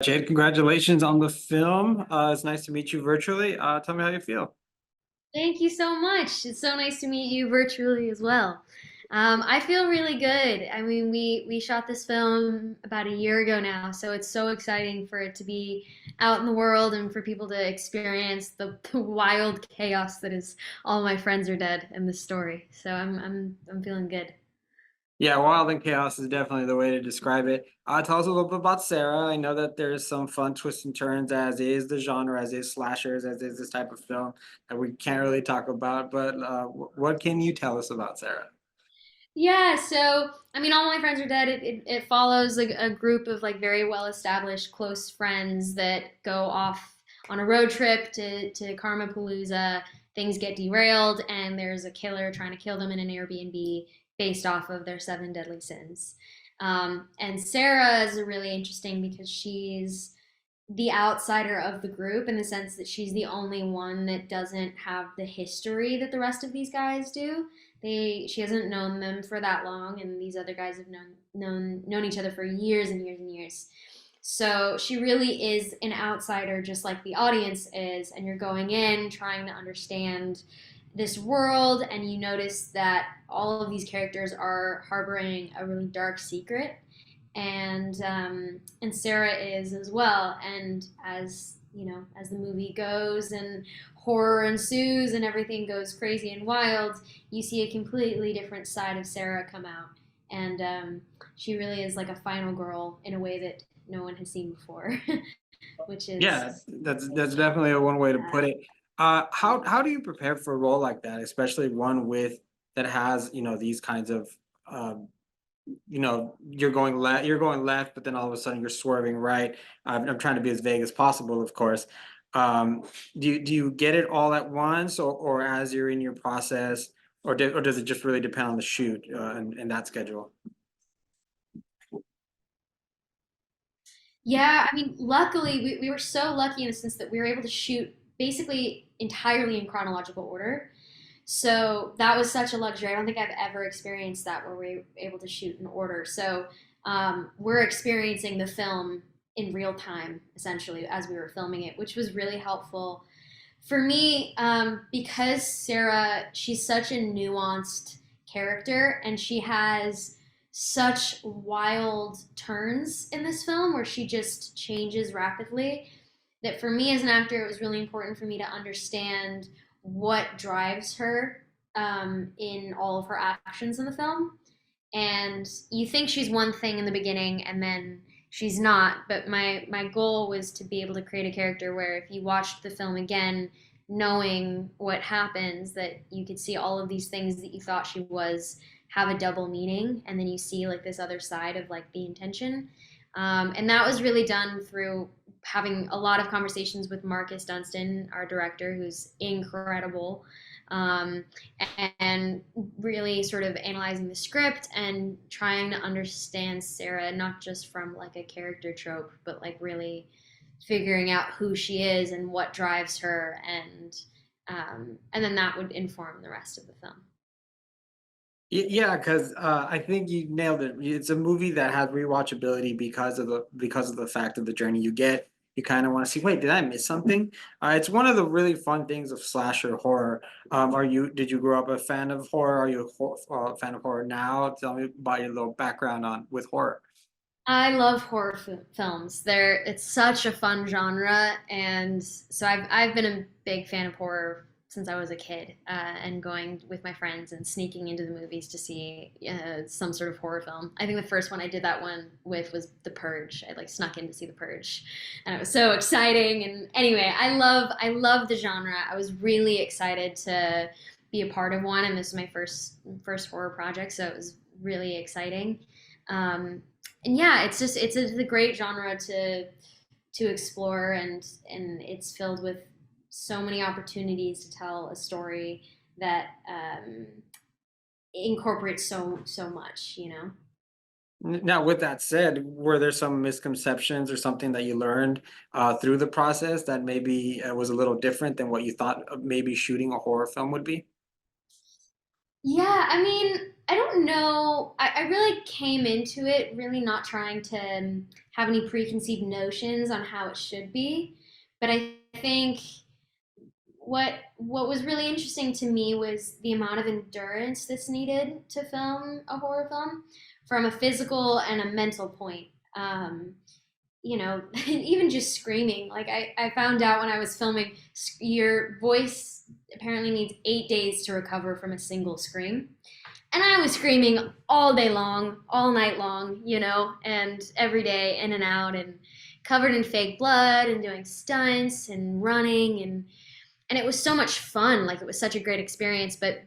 Jade, congratulations on the film. It's nice to meet you virtually. Tell me how you feel. Thank you so much. It's so nice to meet you virtually as well. I feel really good. I mean, we shot this film about a year ago now, so it's so exciting for it to be out in the world and for people to experience the wild chaos that is all my friends are dead in this story. So I'm feeling good. Yeah, wild and chaos is definitely the way to describe it. Tell us a little bit about Sarah. I know that there's some fun twists and turns, as is the genre, as is slashers, as is this type of film that we can't really talk about. But what can you tell us about Sarah? Yeah, so I mean, all my friends are dead. It follows a group of like very well established close friends that go off on a road trip to Karmapalooza. Things get derailed, and there's a killer trying to kill them in an Airbnb based off of their seven deadly sins. And Sarah is really interesting because she's the outsider of the group in the sense that she's the only one that doesn't have the history that the rest of these guys do. She hasn't known them for that long, and these other guys have known each other for years and years and years. So she really is an outsider, just like the audience is, and you're going in trying to understand this world, and you notice that all of these characters are harboring a really dark secret, and Sarah is as well. And as you know, as the movie goes and horror ensues and everything goes crazy and wild, you see a completely different side of Sarah come out, and she really is like a final girl in a way that no one has seen before, which Yeah, is that's definitely a one way to put it. How do you prepare for a role like that, especially one with that has these kinds of um, you're going left, but then all of a sudden you're swerving right. I'm trying to be as vague as possible, of course. Um, do you get it all at once, or as you're in your process, or does it just really depend on the shoot and that schedule? Yeah, I mean, luckily, we were so lucky in the sense that we were able to shoot basically entirely in chronological order. So that was such a luxury. I don't think I've ever experienced that where we were able to shoot in order. So we're experiencing the film in real time, essentially, as we were filming it, which was really helpful for me because Sarah, she's such a nuanced character, and she has such wild turns in this film where she just changes rapidly, that for me as an actor, it was really important for me to understand what drives her in all of her actions in the film. And you think she's one thing in the beginning, and then she's not. But my goal was to be able to create a character where if you watched the film again, knowing what happens, that you could see all of these things that you thought she was have a double meaning, and then you see like this other side of like the intention. And that was really done through having a lot of conversations with Marcus Dunstan, our director, who's incredible, um, and really sort of analyzing the script and trying to understand Sarah, not just from like a character trope, but like really figuring out who she is and what drives her, and then that would inform the rest of the film. Yeah, because I think you nailed it. It's a movie that has rewatchability because of the fact of the journey you get. You kind of want to see, wait, did I miss something? It's one of the really fun things of slasher horror. Did you grow up a fan of horror? Are you a fan of horror now? Tell me about your little background on with horror. I love horror films. It's such a fun genre, and so I've been a big fan of horror since I was a kid, and going with my friends and sneaking into the movies to see some sort of horror film. I think the first one I did that one with was The Purge. I like snuck in to see The Purge, and it was so exciting. And anyway, I love the genre. I was really excited to be a part of one, and this was my first horror project, so it was really exciting. Um, and yeah, it's a great genre to explore, and it's filled with so many opportunities to tell a story that incorporates so much, you know. Now, with that said, were there some misconceptions or something that you learned through the process that maybe was a little different than what you thought maybe shooting a horror film would be? Yeah, I mean, I don't know. I really came into it really not trying to have any preconceived notions on how it should be. But I think what was really interesting to me was the amount of endurance that's needed to film a horror film from a physical and a mental point. You know, even just screaming. Like I found out when I was filming, your voice apparently needs 8 days to recover from a single scream. And I was screaming all day long, all night long, you know, and every day in and out and covered in fake blood and doing stunts and running and it was so much fun. Like it was such a great experience, but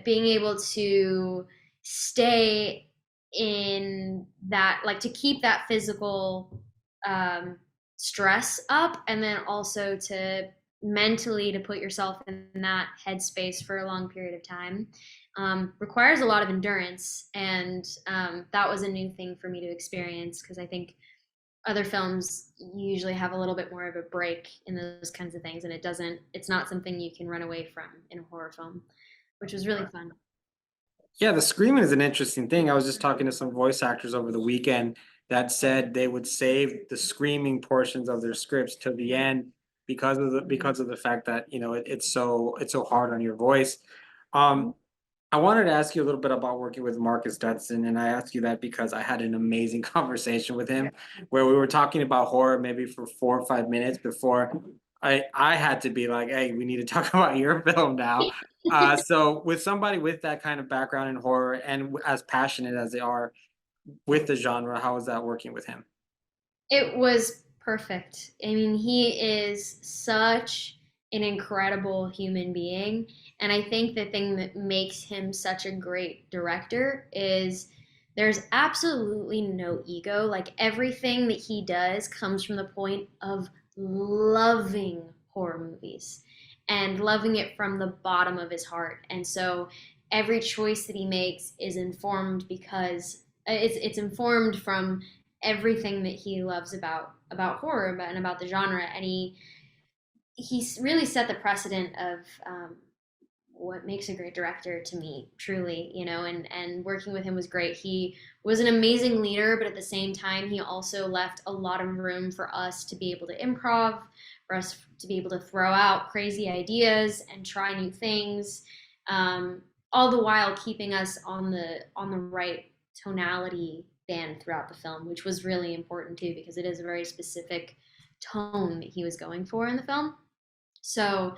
being able to stay in that, like to keep that physical um, stress up, and then also to mentally to put yourself in that headspace for a long period of time requires a lot of endurance, and that was a new thing for me to experience because I think other films usually have a little bit more of a break in those kinds of things, and it's not something you can run away from in a horror film, which was really fun. Yeah, the screaming is an interesting thing. I was just talking to some voice actors over the weekend that said they would save the screaming portions of their scripts to the end because of the fact that it's so hard on your voice. Um, I wanted to ask you a little bit about working with Marcus Dudson, and I asked you that because I had an amazing conversation with him where we were talking about horror maybe for 4 or 5 minutes before I had to be like, "Hey, we need to talk about your film now." So with somebody with that kind of background in horror and as passionate as they are with the genre, how is that working with him? It was perfect. I mean, he is such an incredible human being. And I think the thing that makes him such a great director is there's absolutely no ego. Like everything that he does comes from the point of loving horror movies and loving it from the bottom of his heart. And so every choice that he makes is informed because it's informed from everything that he loves about horror and about the genre, and he's really set the precedent of what makes a great director to me, truly, you know, and working with him was great. He was an amazing leader, but at the same time, he also left a lot of room for us to be able to improv, for us to be able to throw out crazy ideas and try new things, all the while keeping us on the right tonality band throughout the film, which was really important too, because it is a very specific tone that he was going for in the film. So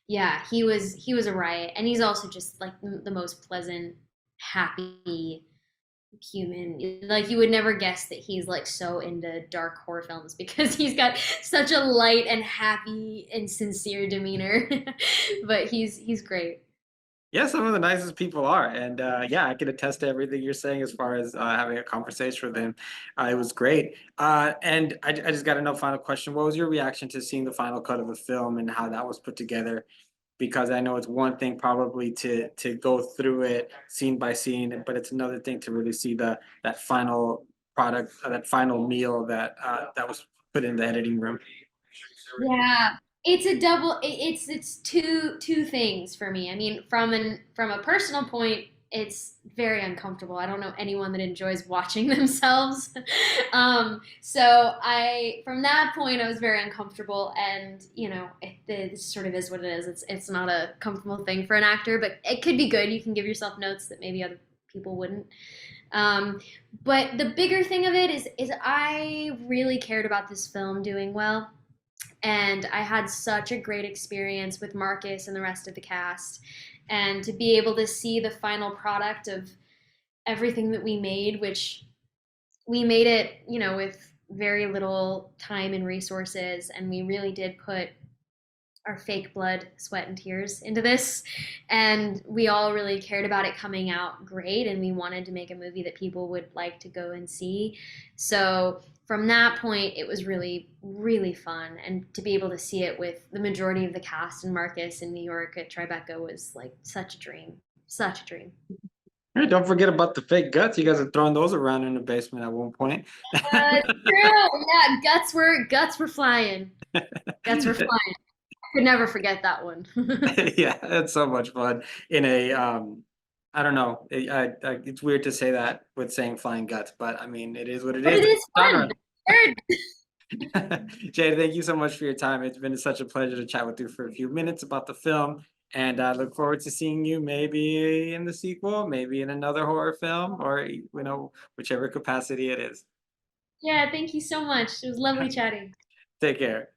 yeah, he was a riot, and he's also just like the most pleasant, happy human. Like you would never guess that he's like so into dark horror films because he's got such a light and happy and sincere demeanor. But he's great. Yeah, some of the nicest people are, and yeah, I can attest to everything you're saying as far as having a conversation with him. It was great. And I just got another final question. What was your reaction to seeing the final cut of the film and how that was put together? Because I know it's one thing probably to go through it scene by scene, but it's another thing to really see the that final product, that final meal that was put in the editing room. Yeah, it's a double. It's two things for me. I mean, from a personal point, it's very uncomfortable. I don't know anyone that enjoys watching themselves. So I, from that point, I was very uncomfortable, and you know, it sort of is what it is. It's not a comfortable thing for an actor, but it could be good. You can give yourself notes that maybe other people wouldn't. Um, but the bigger thing of it is I really cared about this film doing well, and I had such a great experience with Marcus and the rest of the cast. And to be able to see the final product of everything that we made, which we made it, you know, with very little time and resources, and we really did put our fake blood, sweat, and tears into this. And we all really cared about it coming out great. And we wanted to make a movie that people would like to go and see. So from that point, it was really, really fun. And to be able to see it with the majority of the cast and Marcus in New York at Tribeca was like such a dream. Such a dream. Hey, don't forget about the fake guts. You guys are throwing those around in the basement at one point. True. Yeah, guts were flying. Guts were flying. I could never forget that one. Yeah, it's so much fun in a I don't know. It's weird to say that with saying flying guts, but I mean, it is what it But is. it It's is fun. genre. Nerd. Jade, thank you so much for your time. It's been such a pleasure to chat with you for a few minutes about the film, and I look forward to seeing you maybe in the sequel, maybe in another horror film, or whichever capacity it is. Yeah, thank you so much. It was lovely chatting. Take care.